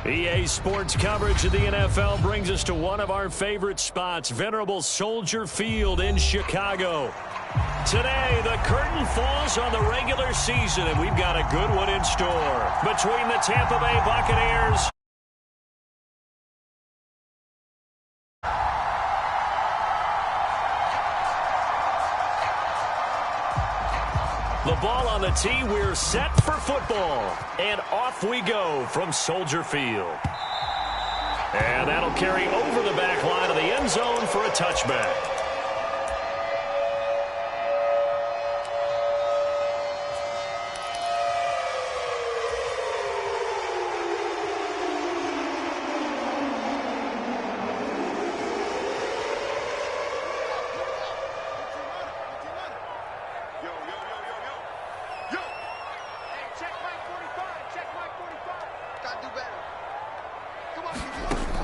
EA Sports coverage of the NFL brings us to one of our favorite spots, venerable Soldier Field in Chicago. Today, the curtain falls on the regular season, and we've got a good one in store. Between the Tampa Bay Buccaneers the ball on the tee, we're set for football. And off we go from Soldier Field. And that'll carry over the back line of the end zone for a touchback.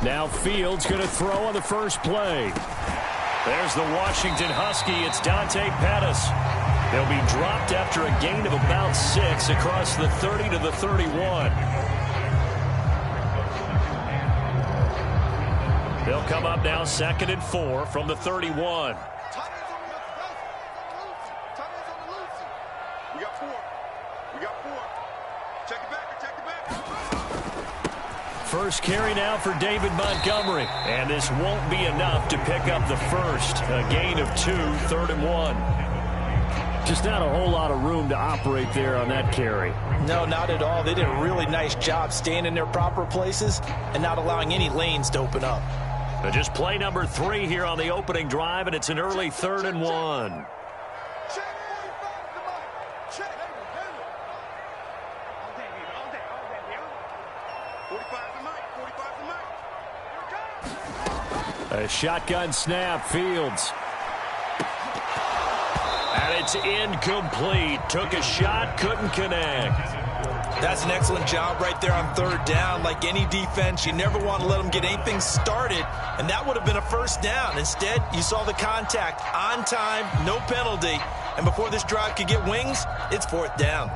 Now Fields going to throw on the first play. There's the Washington Husky. It's Dante Pettis. They'll be dropped after a gain of about 6 across the 30 to the 31. They'll come up now 2nd and 4 from the 31. First carry now for David Montgomery. And this won't be enough to pick up the first. A gain of 2, 3rd and 1. Just not a whole lot of room to operate there on that carry. No, not at all. They did a really nice job staying in their proper places and not allowing any lanes to open up. So just play number 3 here on the opening drive, and it's an early 3rd and 1. A shotgun snap, Fields. And it's incomplete. Took a shot, couldn't connect. That's an excellent job right there on 3rd down. Like any defense, you never want to let them get anything started, and that would have been a 1st down. Instead, you saw the contact on time, no penalty, and before this drive could get wings, it's 4th down.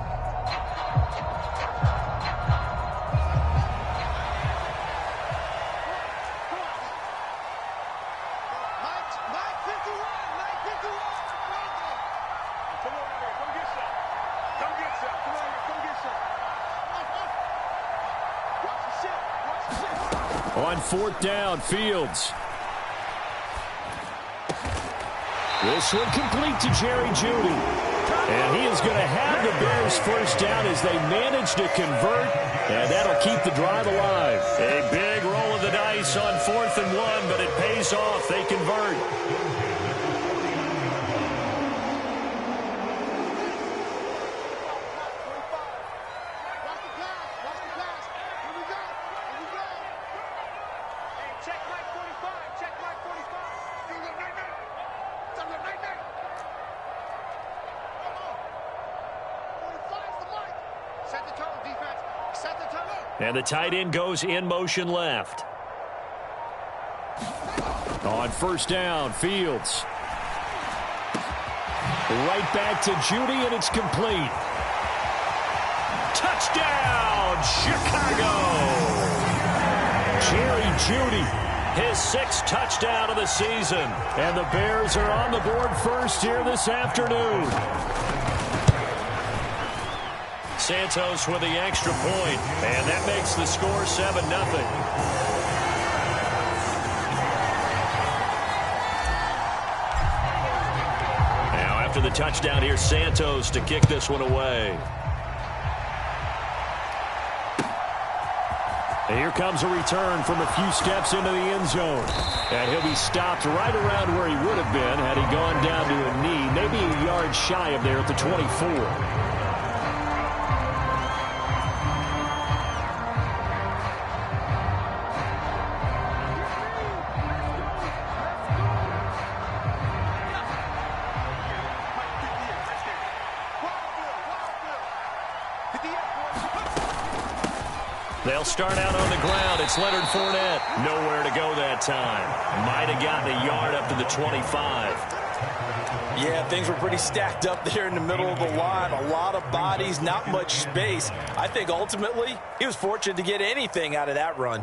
On 4th down, Fields. This one complete to Jerry Jeudy. And he is going to have the Bears 1st down as they manage to convert. And that'll keep the drive alive. A big roll of the dice on 4th and 1, but it pays off. They convert. And the tight end goes in motion left. On 1st down, Fields. Right back to Jeudy, and it's complete. Touchdown, Chicago! Jerry Jeudy, his 6th touchdown of the season. And the Bears are on the board first here this afternoon. Santos with the extra point, and that makes the score 7-0. Now after the touchdown, here's Santos to kick this one away. And here comes a return from a few steps into the end zone. And he'll be stopped right around where he would have been had he gone down to a knee, maybe a yard shy of there at the 24. They'll start out on the ground. It's Leonard Fournette. Nowhere to go that time. Might have gotten a yard up to the 25. Yeah, things were pretty stacked up there in the middle of the line. A lot of bodies, not much space. I think ultimately he was fortunate to get anything out of that run.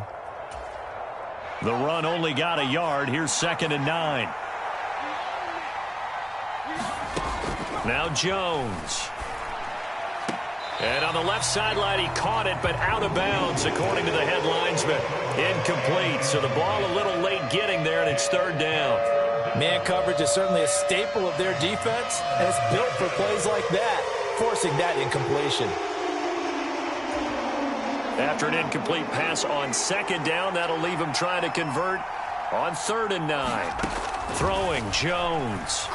The run only got a yard. Here's 2nd and 9. Now Jones. And on the left sideline, he caught it, but out of bounds, according to the head linesman. Incomplete, so the ball a little late getting there, and it's 3rd down. Man coverage is certainly a staple of their defense, and it's built for plays like that, forcing that incompletion. After an incomplete pass on 2nd down, that'll leave him trying to convert on 3rd and 9. Throwing, Jones.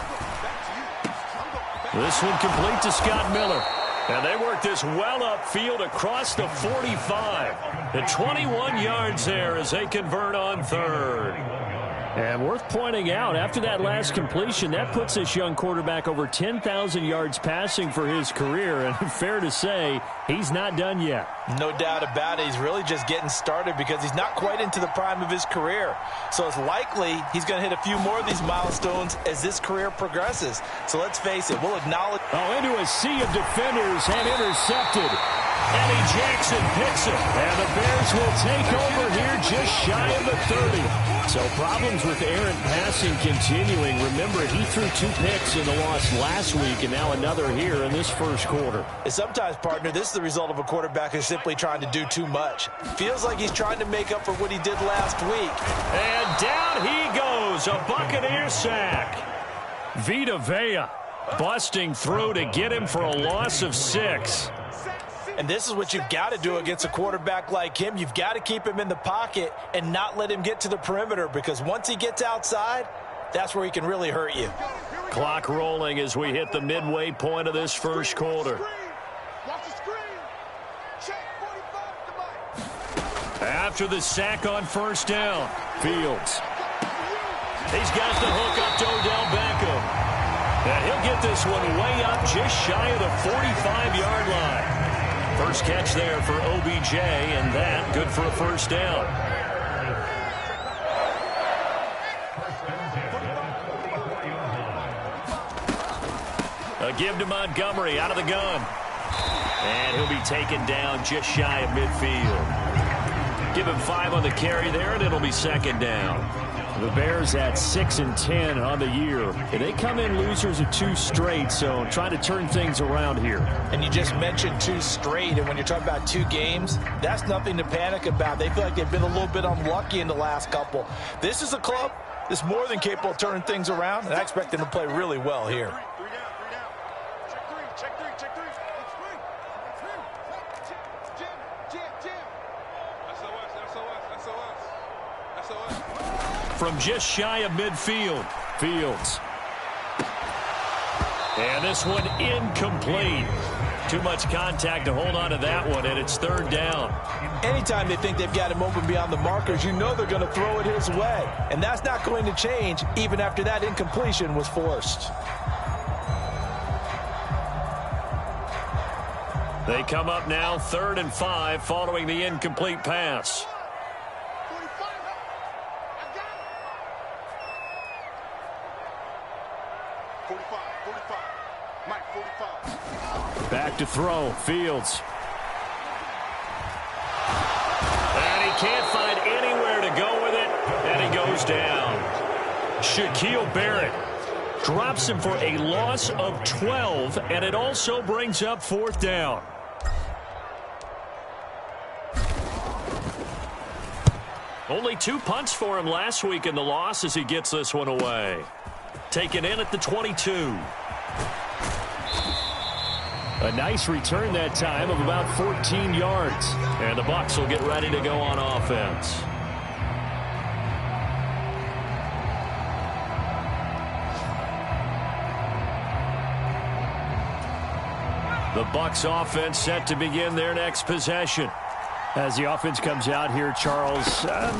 This one complete to Scott Miller. And they work this well upfield across the 45. The 21 yards there as they convert on 3rd. And worth pointing out, after that last completion, that puts this young quarterback over 10,000 yards passing for his career. And fair to say, he's not done yet. No doubt about it. He's really just getting started because he's not quite into the prime of his career. So it's likely he's going to hit a few more of these milestones as this career progresses. So let's face it, we'll acknowledge. Oh, into a sea of defenders and intercepted. Eddie Jackson picks it. And the Bears will take over here just shy of the 30. So problems with errant passing continuing. Remember, he threw 2 picks in the loss last week and now another here in this first quarter. And sometimes, partner, this is the result of a quarterback who's simply trying to do too much. Feels like he's trying to make up for what he did last week. And down he goes. A Buccaneer sack. Vita Vea busting through to get him for a loss of 6. And this is what you've got to do against a quarterback like him. You've got to keep him in the pocket and not let him get to the perimeter, because once he gets outside, that's where he can really hurt you. Clock rolling as we hit the midway point of this first quarter. After the sack on 1st down, Fields. He's got the hook up to Odell Beckham. And he'll get this one way up just shy of the 45-yard line. First catch there for OBJ, and that good for a 1st down. A give to Montgomery out of the gun. And he'll be taken down just shy of midfield. Give him 5 on the carry there, and it'll be 2nd down. The Bears at 6-10 on the year. And they come in losers of 2 straight, so trying to turn things around here. And you just mentioned 2 straight, and when you're talking about 2 games, that's nothing to panic about. They feel like they've been a little bit unlucky in the last couple. This is a club that's more than capable of turning things around, and I expect them to play really well here. From just shy of midfield, Fields. And this one incomplete. Too much contact to hold on to that one, and it's 3rd down. Anytime they think they've got him open beyond the markers, you know they're going to throw it his way. And that's not going to change even after that incompletion was forced. They come up now 3rd and 5 following the incomplete pass. Back to throw, Fields. And he can't find anywhere to go with it, and he goes down. Shaquille Barrett drops him for a loss of 12, and it also brings up 4th down. Only 2 punts for him last week in the loss as he gets this one away. Taken in at the 22. A nice return that time of about 14 yards. And the Bucs will get ready to go on offense. The Bucs offense set to begin their next possession. As the offense comes out here, Charles,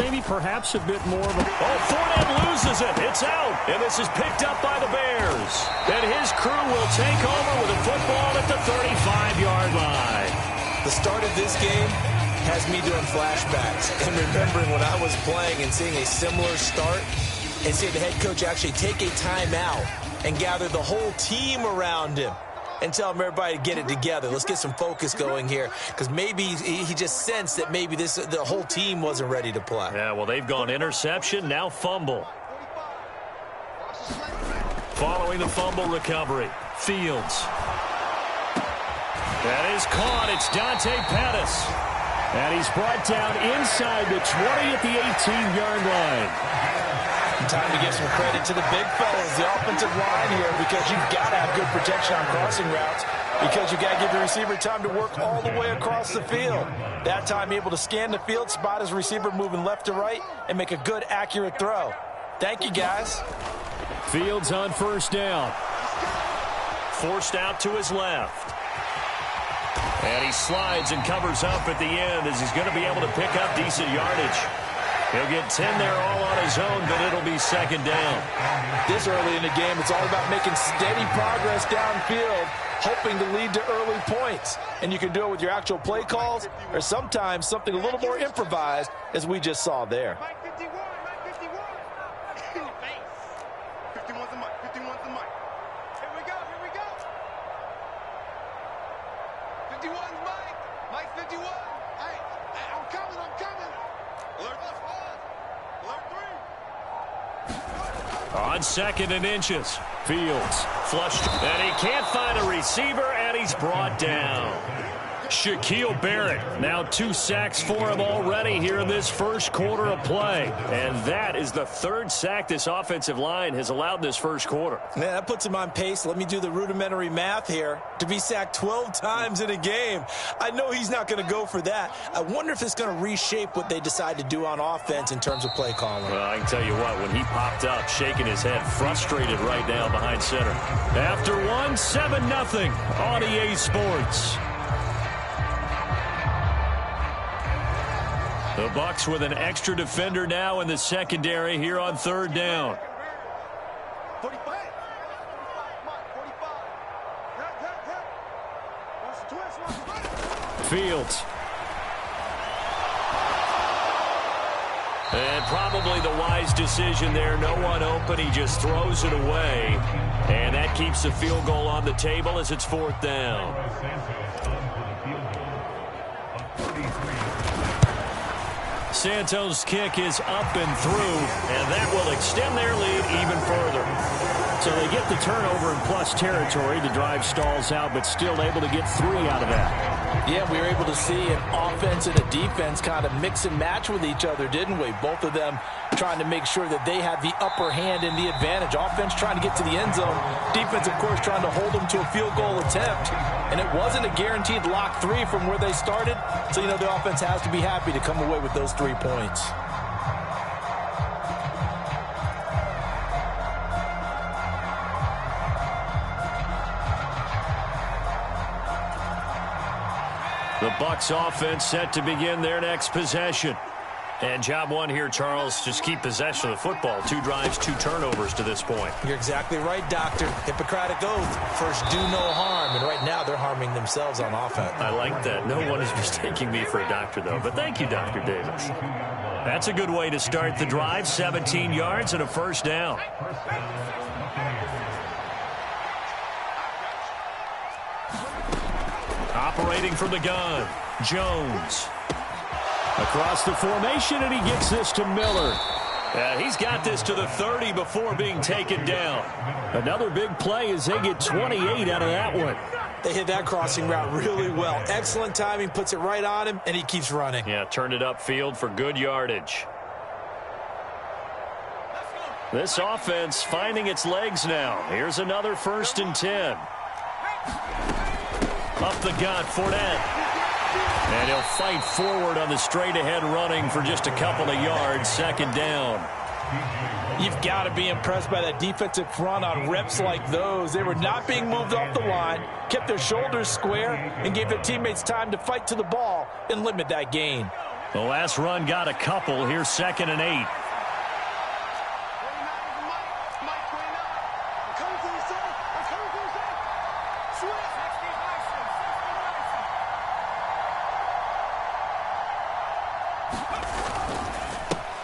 maybe perhaps a bit more of a... Oh, Fournette loses it. It's out. And this is picked up by the Bears. And his crew will take over with a football at the 35-yard line. The start of this game has me doing flashbacks and remembering when I was playing and seeing a similar start and seeing the head coach actually take a timeout and gather the whole team around him and tell him everybody to get it together. Let's get some focus going here, because maybe he just sensed that maybe the whole team wasn't ready to play. Yeah, well, they've gone interception, now fumble. Following the fumble recovery, Fields. That is caught. It's Dante Pettis. And he's brought down inside the 20 at the 18-yard line. Time to give some credit to the big fellas, the offensive line here, because you've got to have good protection on crossing routes, because you've got to give the receiver time to work all the way across the field. That time able to scan the field, spot his receiver moving left to right, and make a good, accurate throw. Thank you, guys. Fields on first down. Forced out to his left. And he slides and covers up at the end as he's going to be able to pick up decent yardage. He'll get 10 there all on his own, but it'll be second down. This early in the game, it's all about making steady progress downfield, hoping to lead to early points. And you can do it with your actual play calls, or sometimes something a little more improvised, as we just saw there. Mike 51, Mike 51. In your face. 51's the mic, 51's the mic. Here we go, here we go. 51's Mike. Mike 51. Hey, I'm coming, I'm coming. Alert 4. Alert 3. On second and inches, Fields flushed, and he can't find a receiver, and he's brought down. Shaquille Barrett, now 2 sacks for him already here in this first quarter of play. And that is the 3rd sack this offensive line has allowed in this first quarter. Man, that puts him on pace. Let me do the rudimentary math here. To be sacked 12 times in a game, I know he's not going to go for that. I wonder if it's going to reshape what they decide to do on offense in terms of play calling. Well, I can tell you what, when he popped up, shaking his head, frustrated right now behind center. After one, 7-0 on EA Sports. The Bucs with an extra defender now in the secondary here on third down. 45. Mike 45. Fields. And probably the wise decision there. No one open. He just throws it away. And that keeps the field goal on the table as it's 4th down. Santos' kick is up and through, and that will extend their lead even further. So they get the turnover in plus territory. The drive stalls out, but still able to get 3 out of that. Yeah, we were able to see an offense and a defense kind of mix and match with each other, didn't we? Both of them trying to make sure that they had the upper hand and the advantage. Offense trying to get to the end zone. Defense, of course, trying to hold them to a field goal attempt. And it wasn't a guaranteed lock 3 from where they started. So, you know, the offense has to be happy to come away with those 3 points. The Bucs offense set to begin their next possession. And job one here, Charles, just keep possession of the football. 2 drives, 2 turnovers to this point. You're exactly right, Doctor. Hippocratic oath. First, do no harm. And right now, they're harming themselves on offense. I like that. No one is mistaking me for a doctor, though. But thank you, Dr. Davis. That's a good way to start the drive. 17 yards and a first down. Operating from the gun, Jones. Across the formation, and he gets this to Miller. He's got this to the 30 before being taken down. Another big play as they get 28 out of that one. They hit that crossing route really well. Excellent timing, puts it right on him, and he keeps running. Yeah, turned it upfield for good yardage. This offense finding its legs now. Here's another 1st and 10. Up the gut, Fournette. And he'll fight forward on the straight-ahead running for just a couple of yards. 2nd down. You've got to be impressed by that defensive front on reps like those. They were not being moved off the line, kept their shoulders square, and gave their teammates time to fight to the ball and limit that gain. The last run got a couple. Here's 2nd and 8.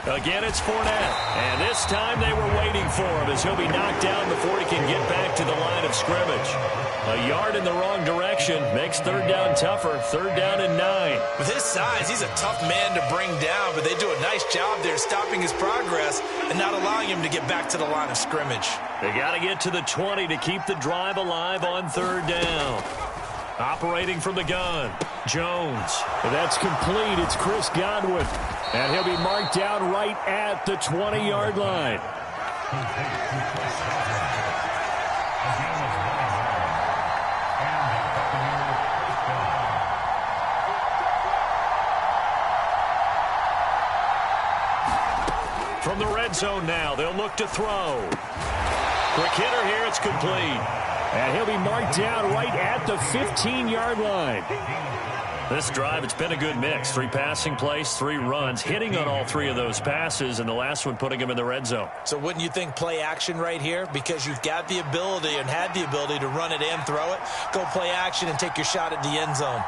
Again, it's Fournette. And this time they were waiting for him as he'll be knocked down before he can get back to the line of scrimmage. A yard in the wrong direction makes third down tougher. Third down and 9. With his size, he's a tough man to bring down, but they do a nice job there stopping his progress and not allowing him to get back to the line of scrimmage. They got to get to the 20 to keep the drive alive on third down. Operating from the gun, Jones. That's complete. It's Chris Godwin. And he'll be marked down right at the 20-yard line. From the red zone now, they'll look to throw. Quick hitter here, it's complete. And he'll be marked down right at the 15-yard line. This drive, it's been a good mix. 3 passing plays, 3 runs, hitting on all 3 of those passes, and the last one putting him in the red zone. So wouldn't you think play action right here? Because you've got the ability and had the ability to run it and throw it. Go play action and take your shot at the end zone.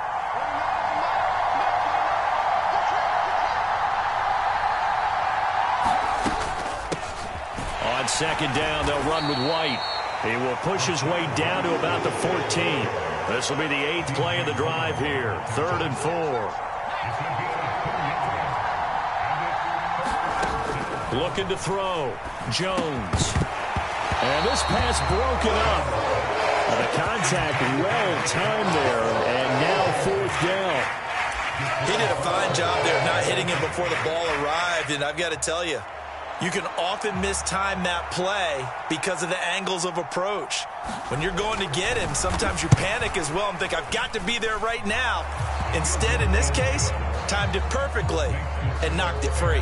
On second down, they'll run with White. He will push his way down to about the 14. This will be the 8th play of the drive here. 3rd and 4. Looking to throw. Jones. And this pass broken up. The contact well timed there. And now 4th down. He did a fine job there not hitting him before the ball arrived. And I've got to tell you, you can often mistime that play because of the angles of approach. When you're going to get him, sometimes you panic as well and think, I've got to be there right now. Instead, in this case, timed it perfectly and knocked it free.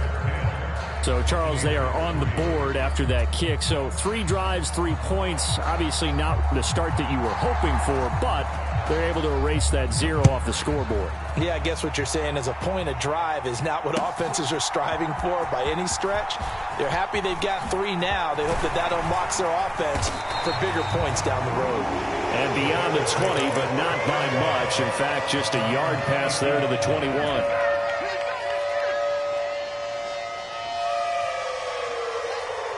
So, Charles, they are on the board after that kick. So 3 drives, 3 points. Obviously not the start that you were hoping for, but they're able to erase that 0 off the scoreboard. Yeah, I guess what you're saying is a point a drive is not what offenses are striving for by any stretch. They're happy they've got 3 now. They hope that that unlocks their offense for bigger points down the road. And beyond the 20, but not by much. In fact, just a yard pass there to the 21.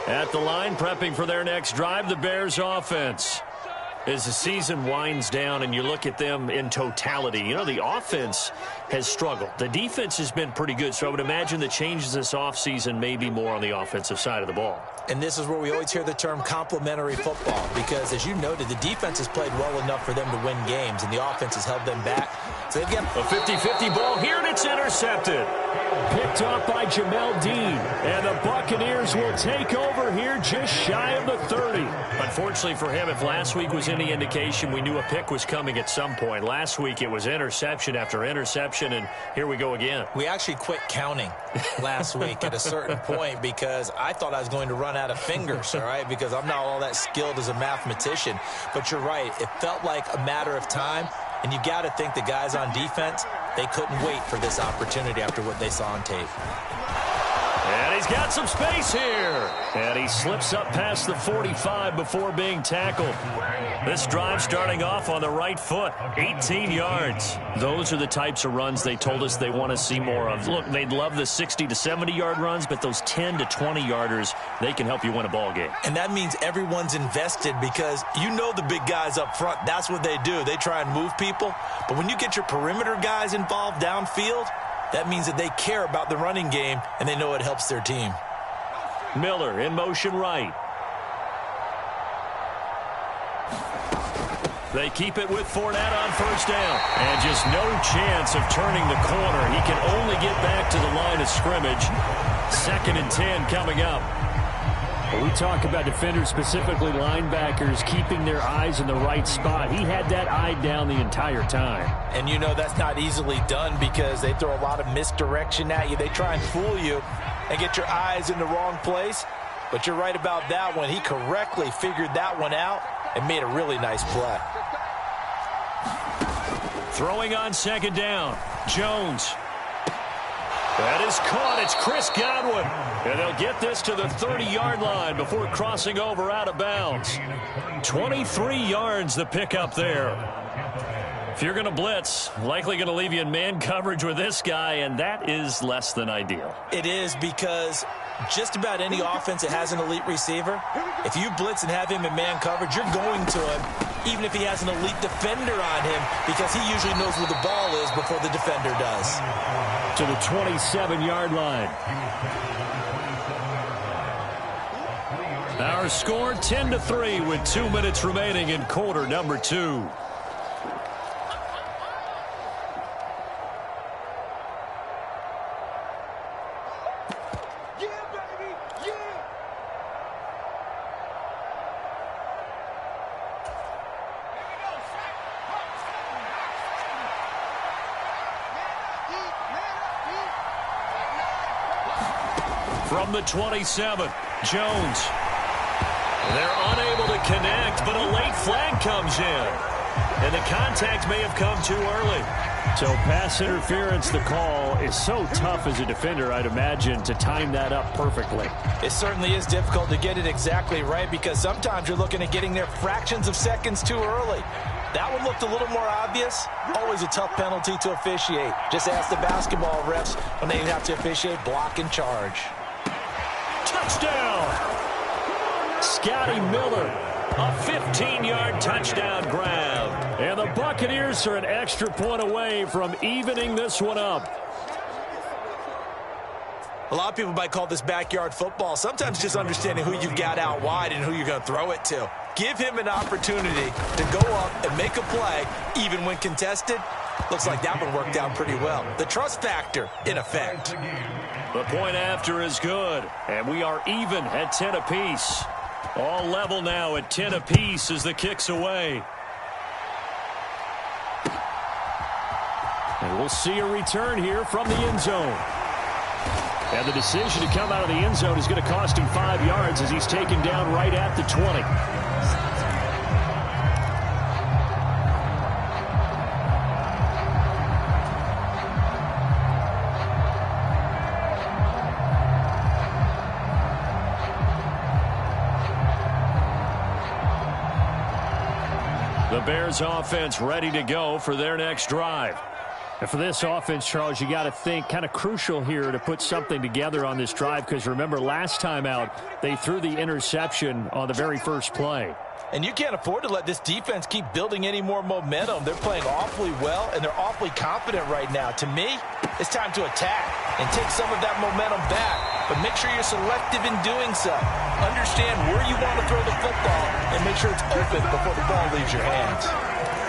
At the line, prepping for their next drive, the Bears offense. As the season winds down and you look at them in totality, you know, the offense has struggled. The defense has been pretty good, so I would imagine the changes this offseason may be more on the offensive side of the ball. And this is where we always hear the term complementary football because, as you noted, the defense has played well enough for them to win games, and the offense has held them back. So they've got a 50-50 ball here, and it's intercepted. Picked up by Jamel Dean, and the Buccaneers will take over here just shy of the 30. Unfortunately for him, if last week was any indication, we knew a pick was coming at some point. Last week it was interception after interception, and here we go again. We actually quit counting last week at a certain point because I thought I was going to run out of fingers, all right, because I'm not all that skilled as a mathematician. But you're right. It felt like a matter of time, and you got to think the guys on defense, they couldn't wait for this opportunity after what they saw on tape. And he's got some space here. And he slips up past the 45 before being tackled. This drive starting off on the right foot. 18 yards. Those are the types of runs they told us they want to see more of. Look, they'd love the 60 to 70-yard runs, but those 10 to 20-yarders, they can help you win a ball game. And that means everyone's invested because you know the big guys up front. That's what they do. They try and move people. But when you get your perimeter guys involved downfield, that means that they care about the running game, and they know it helps their team. Miller in motion right. They keep it with Fournette on first down. And just no chance of turning the corner. He can only get back to the line of scrimmage. 2nd and 10 coming up. We talk about defenders, specifically linebackers, keeping their eyes in the right spot. He had that eye down the entire time. And you know that's not easily done because they throw a lot of misdirection at you. They try and fool you and get your eyes in the wrong place. But you're right about that one. He correctly figured that one out and made a really nice play. Throwing on second down. Jones. That is caught. It's Chris Godwin. And they'll get this to the 30-yard line before crossing over out of bounds. 23 yards the pickup there. If you're going to blitz, likely going to leave you in man coverage with this guy, and that is less than ideal. It is, because just about any offense that has an elite receiver, if you blitz and have him in man coverage, you're going to him, even if he has an elite defender on him, because he usually knows where the ball is before the defender does. To the 27-yard line. Our score 10-3 with 2 minutes remaining in quarter number 2. From the 27, Jones. They're unable to connect, but a late flag comes in. And the contact may have come too early. So pass interference, the call is so tough as a defender, I'd imagine, to time that up perfectly. It certainly is difficult to get it exactly right, because sometimes you're looking at getting there fractions of seconds too early. That one looked a little more obvious. Always a tough penalty to officiate. Just ask the basketball refs when they have to officiate block and charge. Touchdown! Scotty Miller, a 15-yard touchdown grab. And the Buccaneers are an extra point away from evening this one up. A lot of people might call this backyard football. Sometimes just understanding who you've got out wide and who you're going to throw it to. Give him an opportunity to go up and make a play, even when contested. Looks like that one worked out pretty well. The trust factor in effect. The point after is good, and we are even at 10 apiece. All level now at 10 apiece as the kick's away. And we'll see a return here from the end zone. And the decision to come out of the end zone is going to cost him 5 yards as he's taken down right at the 20. The Bears offense ready to go for their next drive. And for this offense, Charles, you got to think kind of crucial here to put something together on this drive, because remember last time out they threw the interception on the very first play. And you can't afford to let this defense keep building any more momentum. They're playing awfully well, and they're awfully confident right now. To me, it's time to attack and take some of that momentum back. But make sure you're selective in doing so. Understand where you want to throw the football and make sure it's open before the ball leaves your hands.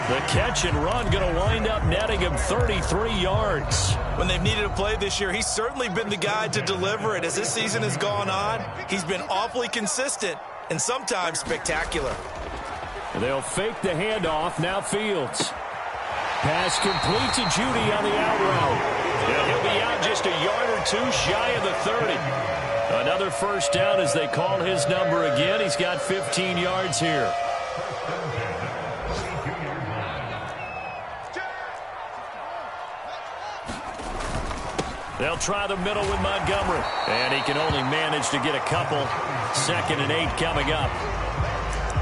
The catch and run going to wind up netting him 33 yards. When they've needed a play this year, he's certainly been the guy to deliver it. As this season has gone on, he's been awfully consistent and sometimes spectacular. They'll fake the handoff. Now Fields. Pass complete to Judy on the out route. Yeah, he'll be out just a yard or two shy of the 30. Another first down as they call his number again. He's got 15 yards here. They'll try the middle with Montgomery. And he can only manage to get a couple. 2nd and 8 coming up.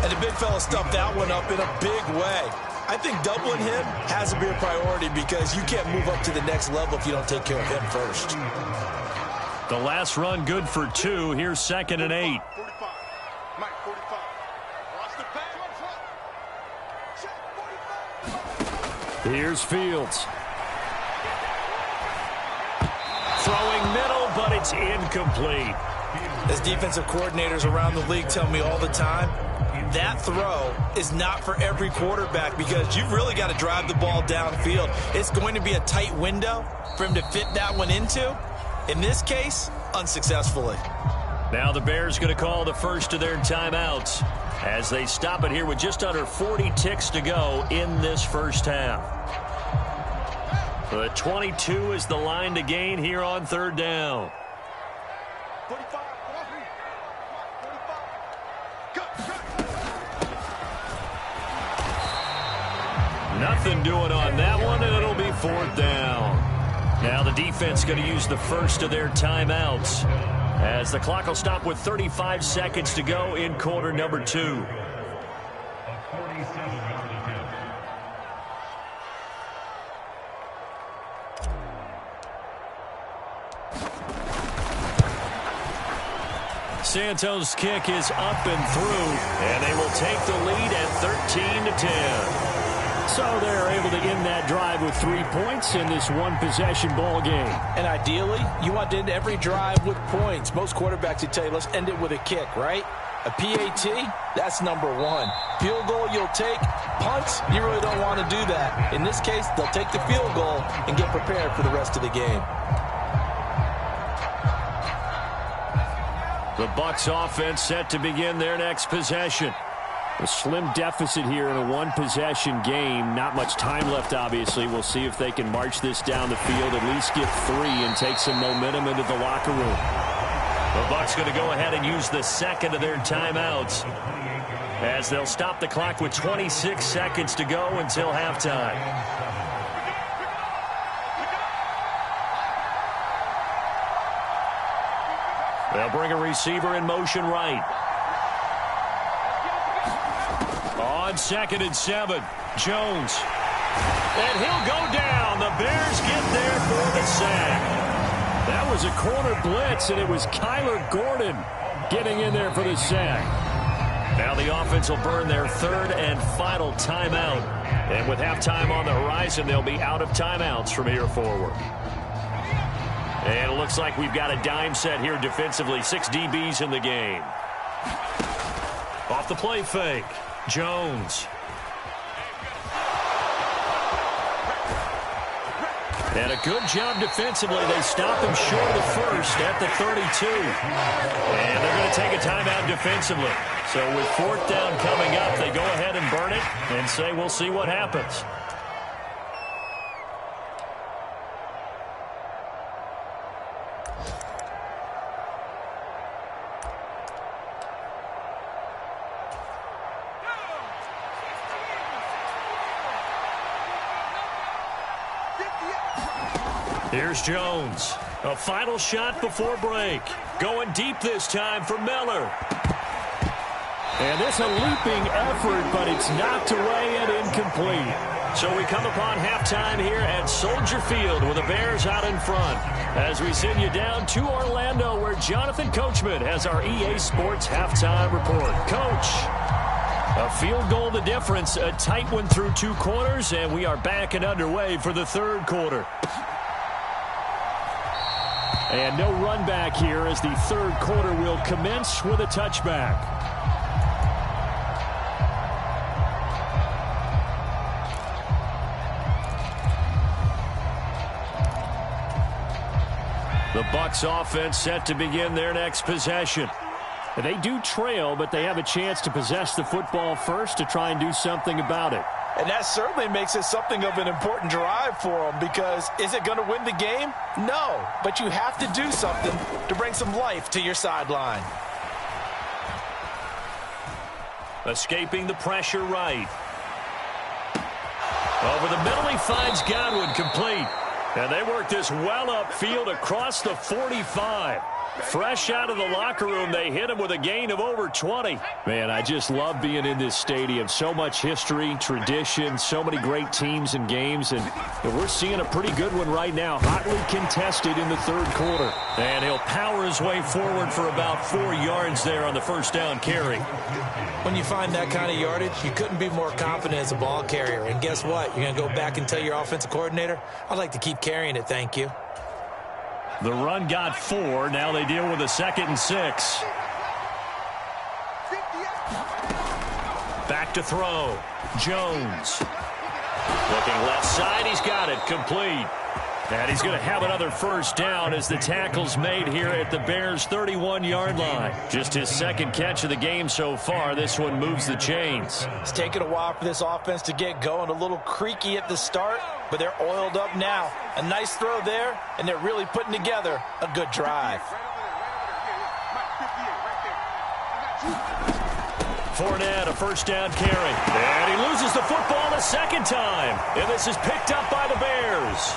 And the big fella stuffed that one up in a big way. I think doubling him has to be a priority, because you can't move up to the next level if you don't take care of him first. The last run good for 2. Here's 2nd and 8. 45. Mike, 45. Watch the pass. Check 45. Here's Fields. Throwing middle, but it's incomplete. As defensive coordinators around the league tell me all the time, that throw is not for every quarterback, because you've really got to drive the ball downfield. It's going to be a tight window for him to fit that one into. In this case, unsuccessfully. Now the Bears going to call the first of their timeouts as they stop it here with just under 40 ticks to go in this first half. The 22 is the line to gain here on 3rd down. 45. Nothing doing on that one, and it'll be 4th down. Now the defense going to use the first of their timeouts as the clock will stop with 35 seconds to go in quarter number 2. Santos' kick is up and through, and they will take the lead at 13-10. So they're able to end that drive with 3 points in this one-possession ball game. And ideally, you want to end every drive with points. Most quarterbacks would tell you, let's end it with a kick, right? A PAT, that's number one. Field goal you'll take. Punts, you really don't want to do that. In this case, they'll take the field goal and get prepared for the rest of the game. The Bucs offense set to begin their next possession. A slim deficit here in a one-possession game. Not much time left, obviously. We'll see if they can march this down the field, at least get 3 and take some momentum into the locker room. The Bucs going to go ahead and use the second of their timeouts as they'll stop the clock with 26 seconds to go until halftime. They'll bring a receiver in motion right. On 2nd and 7, Jones. And he'll go down. The Bears get there for the sack. That was a corner blitz, and it was Kyler Gordon getting in there for the sack. Now the offense will burn their 3rd and final timeout. And with halftime on the horizon, they'll be out of timeouts from here forward. And it looks like we've got a dime set here defensively. 6 DBs in the game. Off the play fake. Jones. And a good job defensively. They stop him short of the first at the 32. And they're going to take a timeout defensively. So with 4th down coming up, they go ahead and burn it and say we'll see what happens. Here's Jones. A final shot before break. Going deep this time for Miller. And this a leaping effort, but it's knocked away and incomplete. So we come upon halftime here at Soldier Field with the Bears out in front. As we send you down to Orlando, where Jonathan Coachman has our EA Sports halftime report. Coach, a field goal the difference, a tight one through 2 quarters, and we are back and underway for the 3rd quarter. And no run back here as the 3rd quarter will commence with a touchback. The Bucs offense set to begin their next possession. They do trail, but they have a chance to possess the football first to try and do something about it. And that certainly makes it something of an important drive for them, because is it going to win the game? No, but you have to do something to bring some life to your sideline. Escaping the pressure right. Over the middle, he finds Godwin, complete. And they work this well upfield across the 45. Fresh out of the locker room, they hit him with a gain of over 20. Man, I just love being in this stadium. So much history, tradition, so many great teams and games. And we're seeing a pretty good one right now, hotly contested in the 3rd quarter. And he'll power his way forward for about 4 yards there on the 1st down carry. When you find that kind of yardage, you couldn't be more confident as a ball carrier. And guess what? You're going to go back and tell your offensive coordinator, I'd like to keep carrying it, thank you. The run got 4. Now they deal with a 2nd and 6. Back to throw. Jones. Looking left side. He's got it. Complete. And he's going to have another 1st down as the tackle's made here at the Bears' 31-yard line. Just his 2nd catch of the game so far. This one moves the chains. It's taken a while for this offense to get going. A little creaky at the start, but they're oiled up now. A nice throw there, and they're really putting together a good drive. Fournette, a 1st down carry. And he loses the football a 2nd time. And this is picked up by the Bears.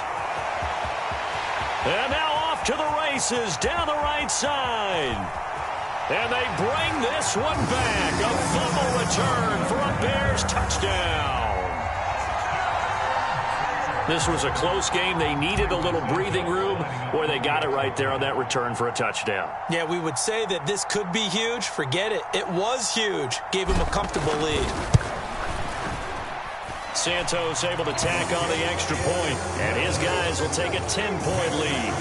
And now off to the races down the right side. And they bring this one back. A fumble return for a Bears touchdown. This was a close game. They needed a little breathing room, where they got it right there on that return for a touchdown. Yeah, we would say that this could be huge. Forget it. It was huge. Gave him a comfortable lead. Santos able to tack on the extra point, and his guys will take a 10-point lead.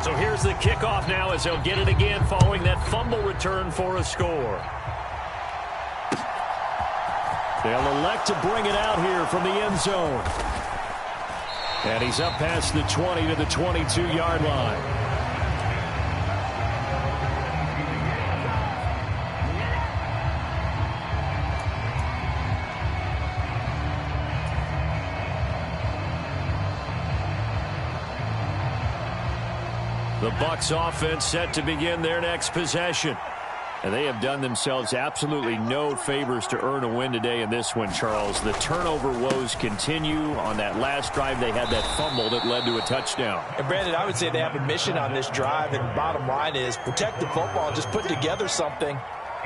So here's the kickoff now as they'll get it again following that fumble return for a score. They'll elect to bring it out here from the end zone. And he's up past the 20 to the 22-yard line. The Bucs offense set to begin their next possession. And they have done themselves absolutely no favors to earn a win today in this one, Charles. The turnover woes continue. On that last drive, they had that fumble that led to a touchdown. And, Brandon, I would say they have a mission on this drive, and the bottom line is protect the football, just put together something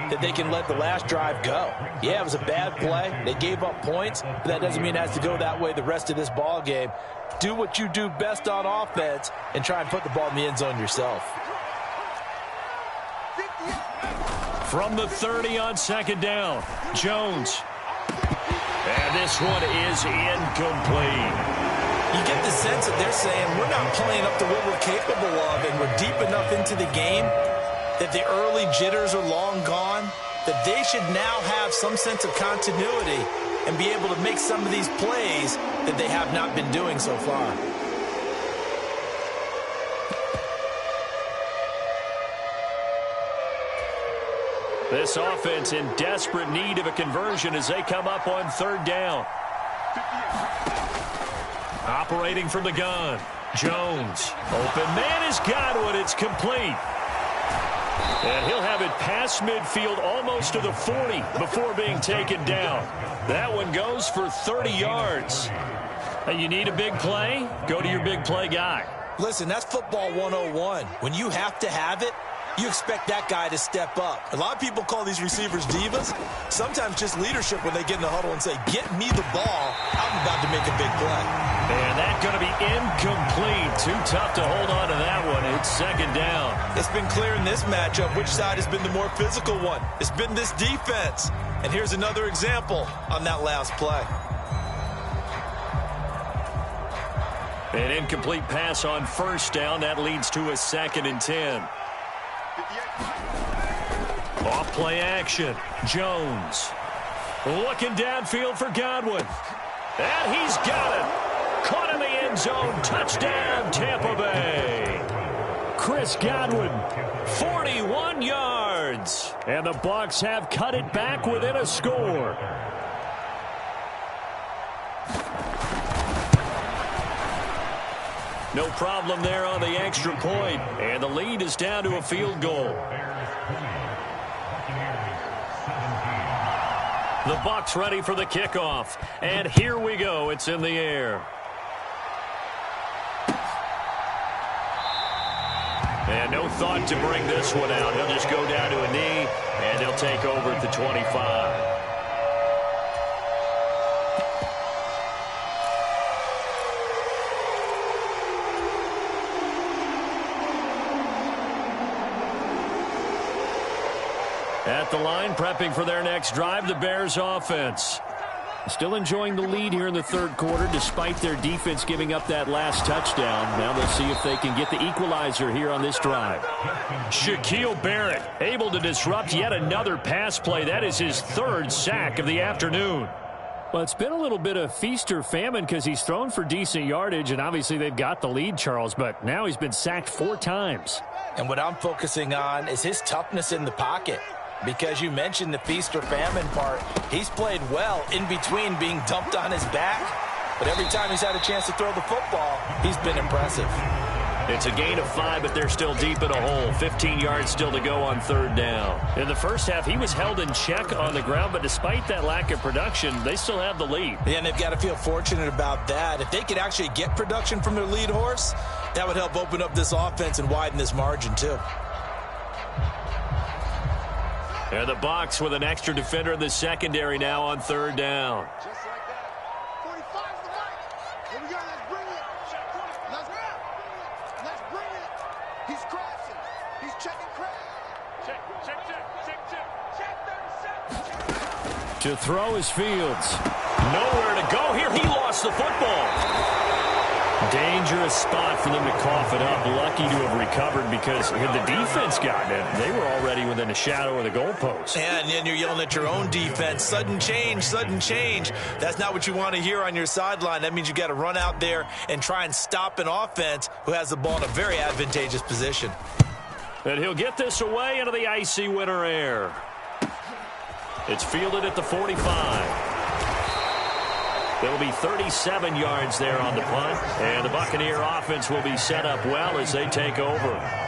that they can let the last drive go. Yeah, it was a bad play. They gave up points, but that doesn't mean it has to go that way the rest of this ball game. Do what you do best on offense and try and put the ball in the end zone yourself. From the 30 on second down, Jones. And this one is incomplete. You get the sense that they're saying we're not playing up to what we're capable of, and we're deep enough into the game that the early jitters are long gone, that they should now have some sense of continuity and be able to make some of these plays that they have not been doing so far. This offense in desperate need of a conversion as they come up on third down. Operating from the gun, Jones. Open man is Godwin. It's complete. And he'll have it past midfield almost to the 40 before being taken down. That one goes for 30 yards. And you need a big play? Go to your big play guy. Listen, that's football 101. When you have to have it, you expect that guy to step up. A lot of people call these receivers divas. Sometimes just leadership when they get in the huddle and say, get me the ball. I'm about to make a big play. And that's going to be incomplete. Too tough to hold on to that one. It's second down. It's been clear in this matchup which side has been the more physical one. It's been this defense. And here's another example on that last play. An incomplete pass on first down. That leads to a 2nd and 10. Off play action. Jones. Looking downfield for Godwin. And he's got it. Caught in the end zone. Touchdown, Tampa Bay. Chris Godwin, 41 yards. And the Bucs have cut it back within a score. No problem there on the extra point. And the lead is down to a field goal. The Bucs ready for the kickoff. And here we go. It's in the air. And no thought to bring this one out. He'll just go down to a knee, and they'll take over at the 25. At the line, prepping for their next drive, the Bears offense. Still enjoying the lead here in the third quarter, despite their defense giving up that last touchdown. Now they'll see if they can get the equalizer here on this drive. Shaquille Barrett able to disrupt yet another pass play. That is his 3rd sack of the afternoon. Well, it's been a little bit of feast or famine because he's thrown for decent yardage, and obviously they've got the lead, Charles, but now he's been sacked 4 times. And what I'm focusing on is his toughness in the pocket. Because you mentioned the feast or famine part. He's played well in between being dumped on his back. But every time he's had a chance to throw the football, he's been impressive. It's a gain of 5, but they're still deep in a hole. 15 yards still to go on third down. In the first half, he was held in check on the ground, but despite that lack of production, they still have the lead. Yeah, and they've got to feel fortunate about that. If they could actually get production from their lead horse, that would help open up this offense and widen this margin too. And the Bucs with an extra defender in the secondary now on third down. Just like that. 45's the mark. Here we go. Let's bring it. Let's bring it. He's crashing. He's checking crash. Check. To throw is Fields. Nowhere to go here. He lost the football. Dangerous spot for them to cough it up. Lucky to have recovered because had the defense gotten it, they were already within the shadow of the goalpost. And then you're yelling at your own defense. Sudden change, sudden change. That's not what you want to hear on your sideline. That means you got to run out there and try and stop an offense who has the ball in a very advantageous position. And he'll get this away into the icy winter air. It's fielded at the 45. It'll be 37 yards there on the punt. And the Buccaneer offense will be set up well as they take over.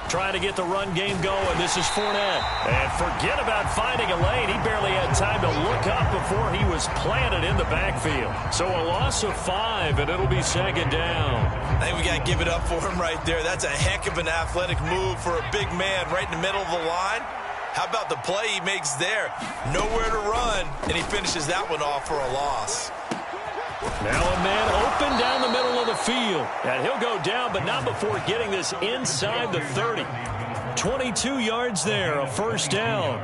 Trying to get the run game going. This is Fournette. And forget about finding a lane. He barely had time to look up before he was planted in the backfield. So a loss of 5, and it'll be second down. I think we got to give it up for him right there. That's a heck of an athletic move for a big man right in the middle of the line. How about the play he makes there? Nowhere to run, and he finishes that one off for a loss. Now a man open down the middle of the field. And he'll go down, but not before getting this inside the 30. 22 yards there, a first down.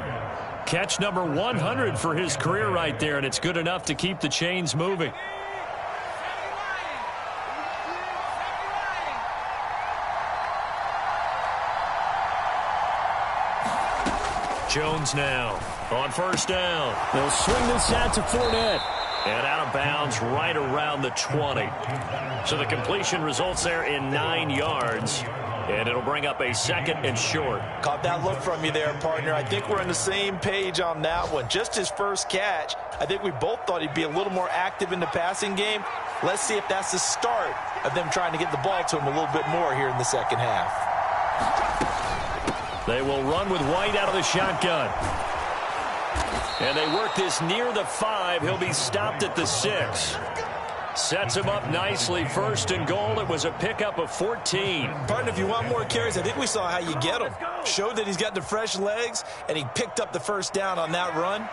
Catch number 100 for his career right there, and it's good enough to keep the chains moving. Jones now on first down. They'll swing this out to Fournette. And out of bounds right around the 20. So the completion results there in 9 yards. And it'll bring up a second and short. Caught that look from you there, partner. I think we're on the same page on that one. Just his first catch. I think we both thought he'd be a little more active in the passing game. Let's see if that's the start of them trying to get the ball to him a little bit more here in the second half. They will run with White out of the shotgun. And they work this near the 5. He'll be stopped at the 6. Sets him up nicely. First and goal. It was a pickup of 14. Partner, if you want more carries, I think we saw how you get him. Showed that he's got the fresh legs, and he picked up the first down on that run.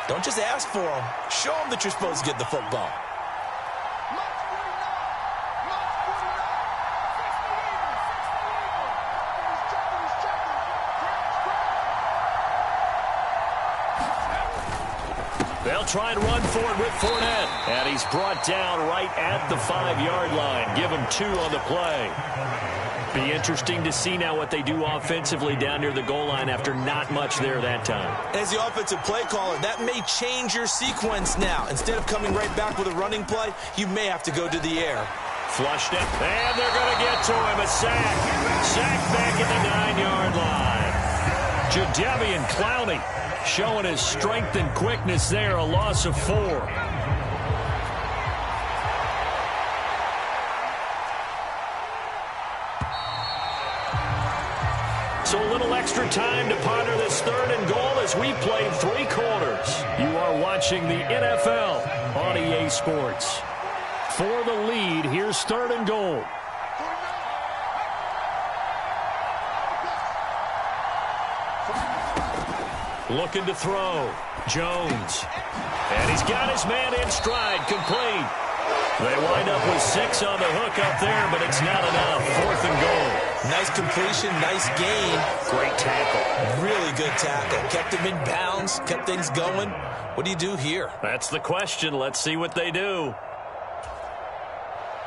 Don't just ask for him. Show him that you're supposed to get the football. They'll try and run for it with Fournette. And he's brought down right at the 5-yard line. Give him 2 on the play. Be interesting to see now what they do offensively down near the goal line after not much there that time. As the offensive play caller, that may change your sequence now. Instead of coming right back with a running play, you may have to go to the air. Flushed it. And they're going to get to him. A sack. Sack back at the 9-yard line. Jadeveon Clowney showing his strength and quickness there. A loss of 4. So a little extra time to ponder this third and goal as we played 3 quarters. You are watching the NFL on EA Sports. For the lead, here's third and goal. Looking to throw. Jones. And he's got his man in stride. Complete. They wind up with 6 on the hook up there, but it's not enough. Fourth and goal. Nice completion, nice gain. Great tackle. Really good tackle. Kept him in bounds, kept things going. What do you do here? That's the question. Let's see what they do.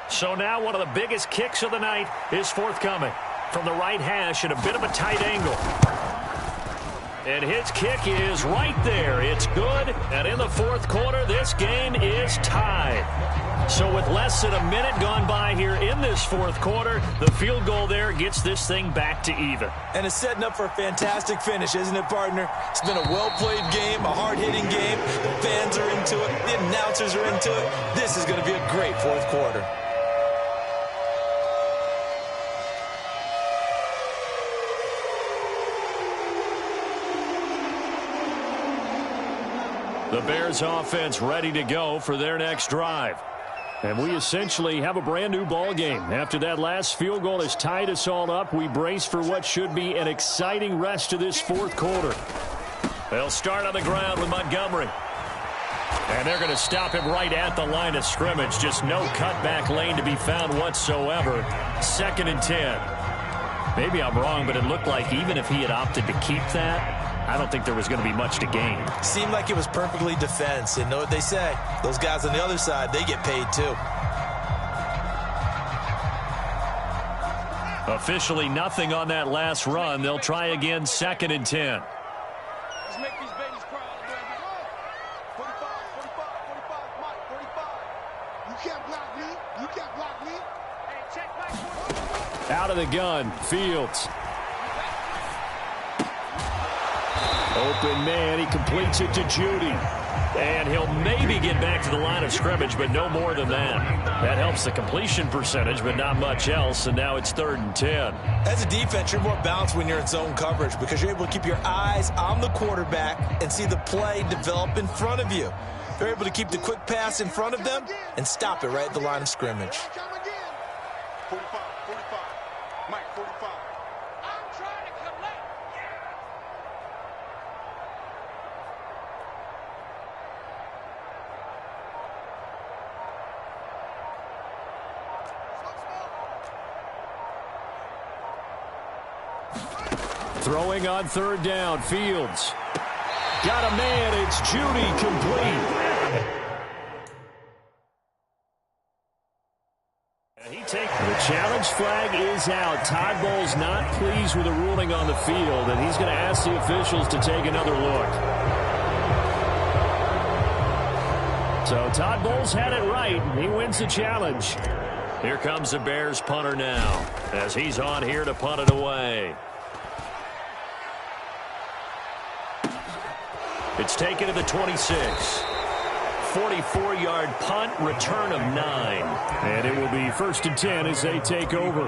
So now one of the biggest kicks of the night is forthcoming. From the right hash at a bit of a tight angle. And his kick is right there. It's good. And in the fourth quarter, this game is tied. So with less than a minute gone by here in this fourth quarter, the field goal there gets this thing back to even. And it's setting up for a fantastic finish, isn't it, partner? It's been a well-played game, a hard-hitting game. The fans are into it. The announcers are into it. This is going to be a great fourth quarter. The Bears offense ready to go for their next drive. And we essentially have a brand new ball game. After that last field goal has tied us all up, we brace for what should be an exciting rest to this fourth quarter. They'll start on the ground with Montgomery. And they're going to stop him right at the line of scrimmage. Just no cutback lane to be found whatsoever. 2nd and 10. Maybe I'm wrong, but it looked like even if he had opted to keep that, I don't think there was going to be much to gain. Seemed like it was perfectly defense. And know what they say? Those guys on the other side, they get paid too. Officially nothing on that last run. They'll try again 2nd and 10. Let's make these babies cry. 45, 45, 45, Mike, 45. You can't block me. You can't block me. Hey, check Mike. Out of the gun, Fields. Open man, he completes it to Judy. And he'll maybe get back to the line of scrimmage, but no more than that. That helps the completion percentage, but not much else, and now it's 3rd and 10. As a defense, you're more balanced when you're in zone coverage because you're able to keep your eyes on the quarterback and see the play develop in front of you. You're able to keep the quick pass in front of them and stop it right at the line of scrimmage. 45, 45. Mike, 45. I'm trying to collect. Throwing on 3rd down, Fields. Got a man, it's Judy, complete. The challenge flag is out. Todd Bowles not pleased with the ruling on the field, and he's going to ask the officials to take another look. So Todd Bowles had it right. He wins the challenge. Here comes the Bears punter now, as he's on here to punt it away. It's taken to the 26. 44-yard punt, return of 9. And it will be 1st and 10 as they take over.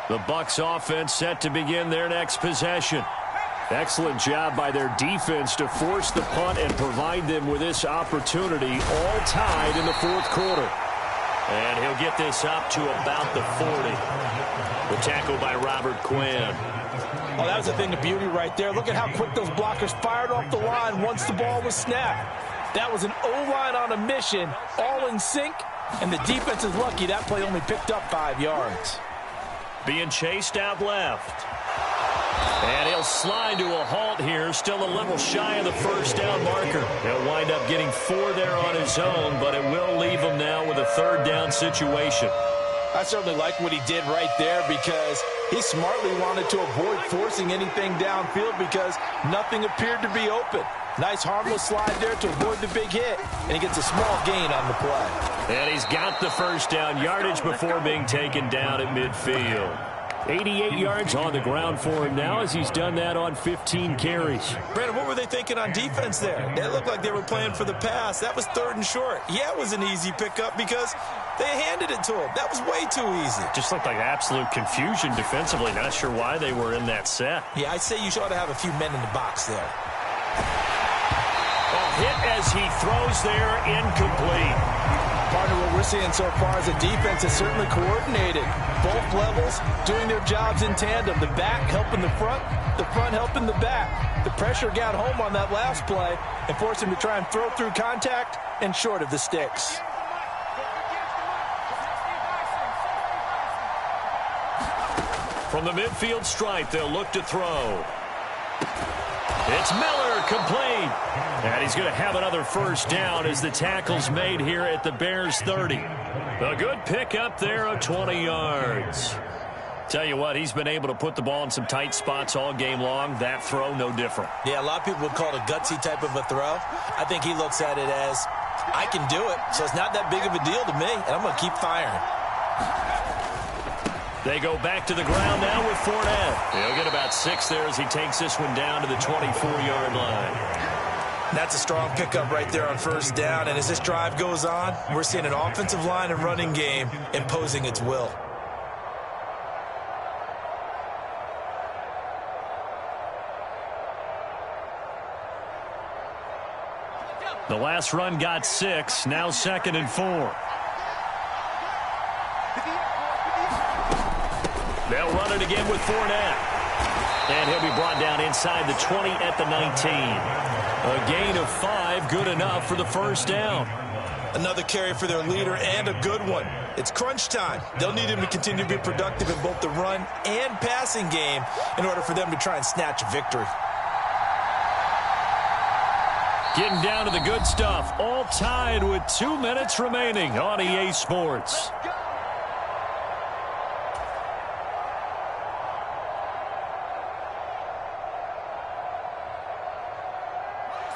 The Bucs offense set to begin their next possession. Excellent job by their defense to force the punt and provide them with this opportunity, all tied in the fourth quarter. And he'll get this up to about the 40. The tackle by Robert Quinn. Oh, that was a thing of beauty right there. Look at how quick those blockers fired off the line once the ball was snapped. That was an O-line on a mission, all in sync, and the defense is lucky that play only picked up 5 yards. Being chased out left. And he'll slide to a halt here, still a little shy of the first down marker. He'll wind up getting 4 there on his own, but it will leave him now with a 3rd down situation. I certainly like what he did right there because he smartly wanted to avoid forcing anything downfield because nothing appeared to be open. Nice harmless slide there to avoid the big hit, and he gets a small gain on the play. And he's got the first down yardage before being taken down at midfield. 88 yards on the ground for him now as he's done that on 15 carries. Brandon, what were they thinking on defense there? They looked like they were playing for the pass. That was 3rd and short. Yeah, it was an easy pickup because they handed it to him. That was way too easy. Just looked like absolute confusion defensively. Not sure why they were in that set. Yeah, I'd say you ought to have a few men in the box there. A hit as he throws there, incomplete. Partner, what we're seeing so far is a defense that's certainly coordinated. Both levels doing their jobs in tandem. The back helping the front helping the back. The pressure got home on that last play and forced him to try and throw through contact and short of the sticks. From the midfield stripe, they'll look to throw. It's Miller, complete. And he's going to have another first down as the tackle's made here at the Bears 30. A good pickup there of 20 yards. Tell you what, he's been able to put the ball in some tight spots all game long. That throw, no different. Yeah, a lot of people would call it a gutsy type of a throw. I think he looks at it as, I can do it, so it's not that big of a deal to me, and I'm going to keep firing. They go back to the ground now with Fournette. He'll get about 6 there as he takes this one down to the 24-yard line. That's a strong pickup right there on first down, and as this drive goes on, we're seeing an offensive line and running game imposing its will. The last run got 6, now 2nd and 4. They'll run it again with Fournette. And he'll be brought down inside the 20 at the 19. A gain of 5, good enough for the first down. Another carry for their leader and a good one. It's crunch time. They'll need him to continue to be productive in both the run and passing game in order for them to try and snatch a victory. Getting down to the good stuff. All tied with 2 minutes remaining on EA Sports.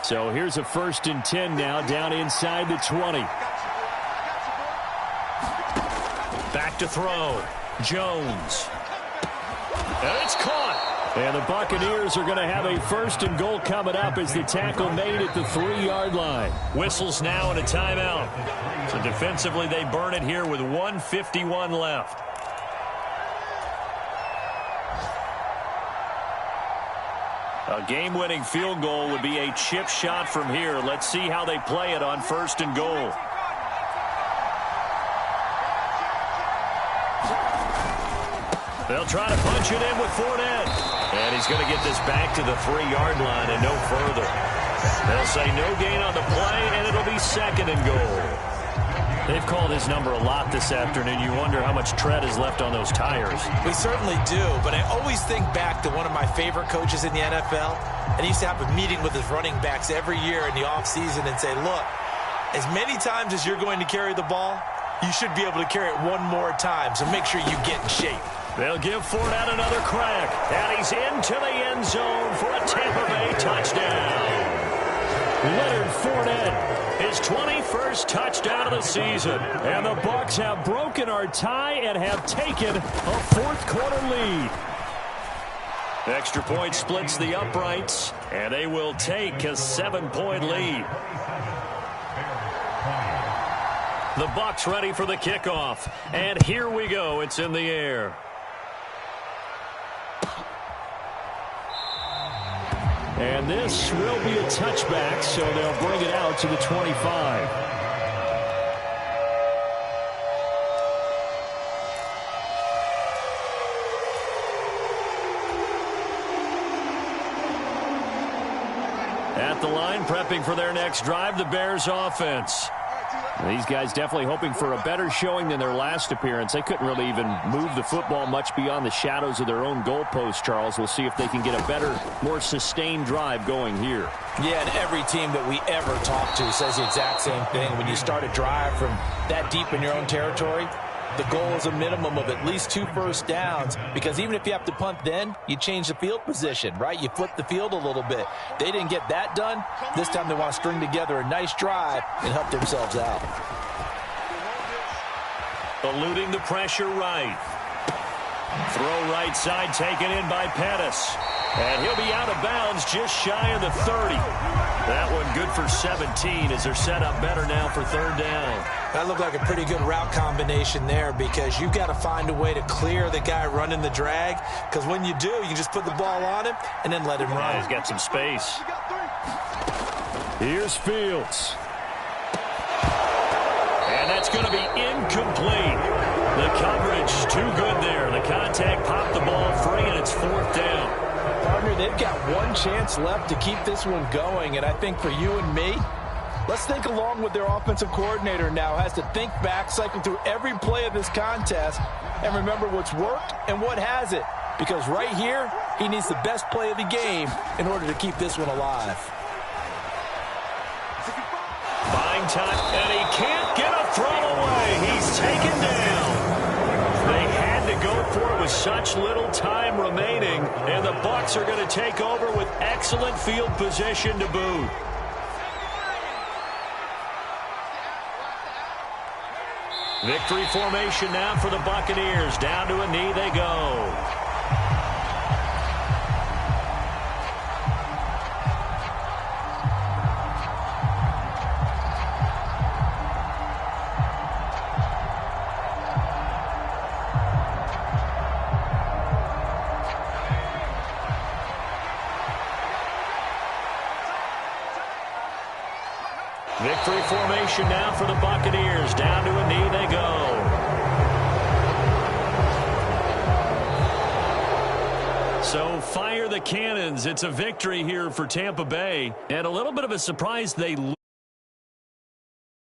So here's a 1st and 10 now down inside the 20. Back to throw. Jones. And it's caught. And the Buccaneers are going to have a 1st and goal coming up as the tackle made at the 3-yard line. Whistles now and a timeout. So defensively they burn it here with 1:51 left. A game-winning field goal would be a chip shot from here. Let's see how they play it on 1st and goal. They'll try to punch it in with Fournette. And he's going to get this back to the 3-yard line and no further. They'll say no gain on the play, and it'll be 2nd and goal. They've called his number a lot this afternoon. You wonder how much tread is left on those tires. We certainly do, but I always think back to one of my favorite coaches in the NFL, and he used to have a meeting with his running backs every year in the offseason and say, look, as many times as you're going to carry the ball, you should be able to carry it one more time, so make sure you get in shape. They'll give Fournette another crack, and he's into the end zone for a Tampa Bay touchdown. Leonard Fournette, his 21st touchdown of the season. And the Bucs have broken our tie and have taken a 4th quarter lead. Extra point splits the uprights, and they will take a 7-point lead. The Bucs ready for the kickoff. And here we go. It's in the air. And this will be a touchback, so they'll bring it out to the 25. At the line, prepping for their next drive, the Bears offense. These guys definitely hoping for a better showing than their last appearance. They couldn't really even move the football much beyond the shadows of their own goalpost, Charles. We'll see if they can get a better, more sustained drive going here. Yeah, and every team that we ever talk to says the exact same thing. When you start a drive from that deep in your own territory, the goal is a minimum of at least 2 first downs, because even if you have to punt then, you change the field position, right? You flip the field a little bit. They didn't get that done. This time they want to string together a nice drive and help themselves out. Eluding the pressure right. Throw right side taken in by Pettis. And he'll be out of bounds just shy of the 30. That one good for 17 as they're set up better now for 3rd down. That looked like a pretty good route combination there, because you've got to find a way to clear the guy running the drag, because when you do, you can just put the ball on him and then let him run. Yeah, he's got some space. Here's Fields. And that's going to be incomplete. The coverage too good there. The contact popped the ball free, and it's 4th down. Partner, they've got one chance left to keep this one going, and I think for you and me, let's think along with their offensive coordinator now. Has to think back, cycle through every play of this contest, and remember what's worked and what hasn't. Because right here, He needs the best play of the game in order to keep this one alive. Buying time, and he can't get a throw away. He's taken down. They had to go for it with such little time remaining, and the Bucs are going to take over with excellent field position to boot. Victory formation now for the Buccaneers. Down to a knee they go. Victory formation now for the Buccaneers. Down to a knee they go. So fire the cannons. It's a victory here for Tampa Bay. And a little bit of a surprise they lose.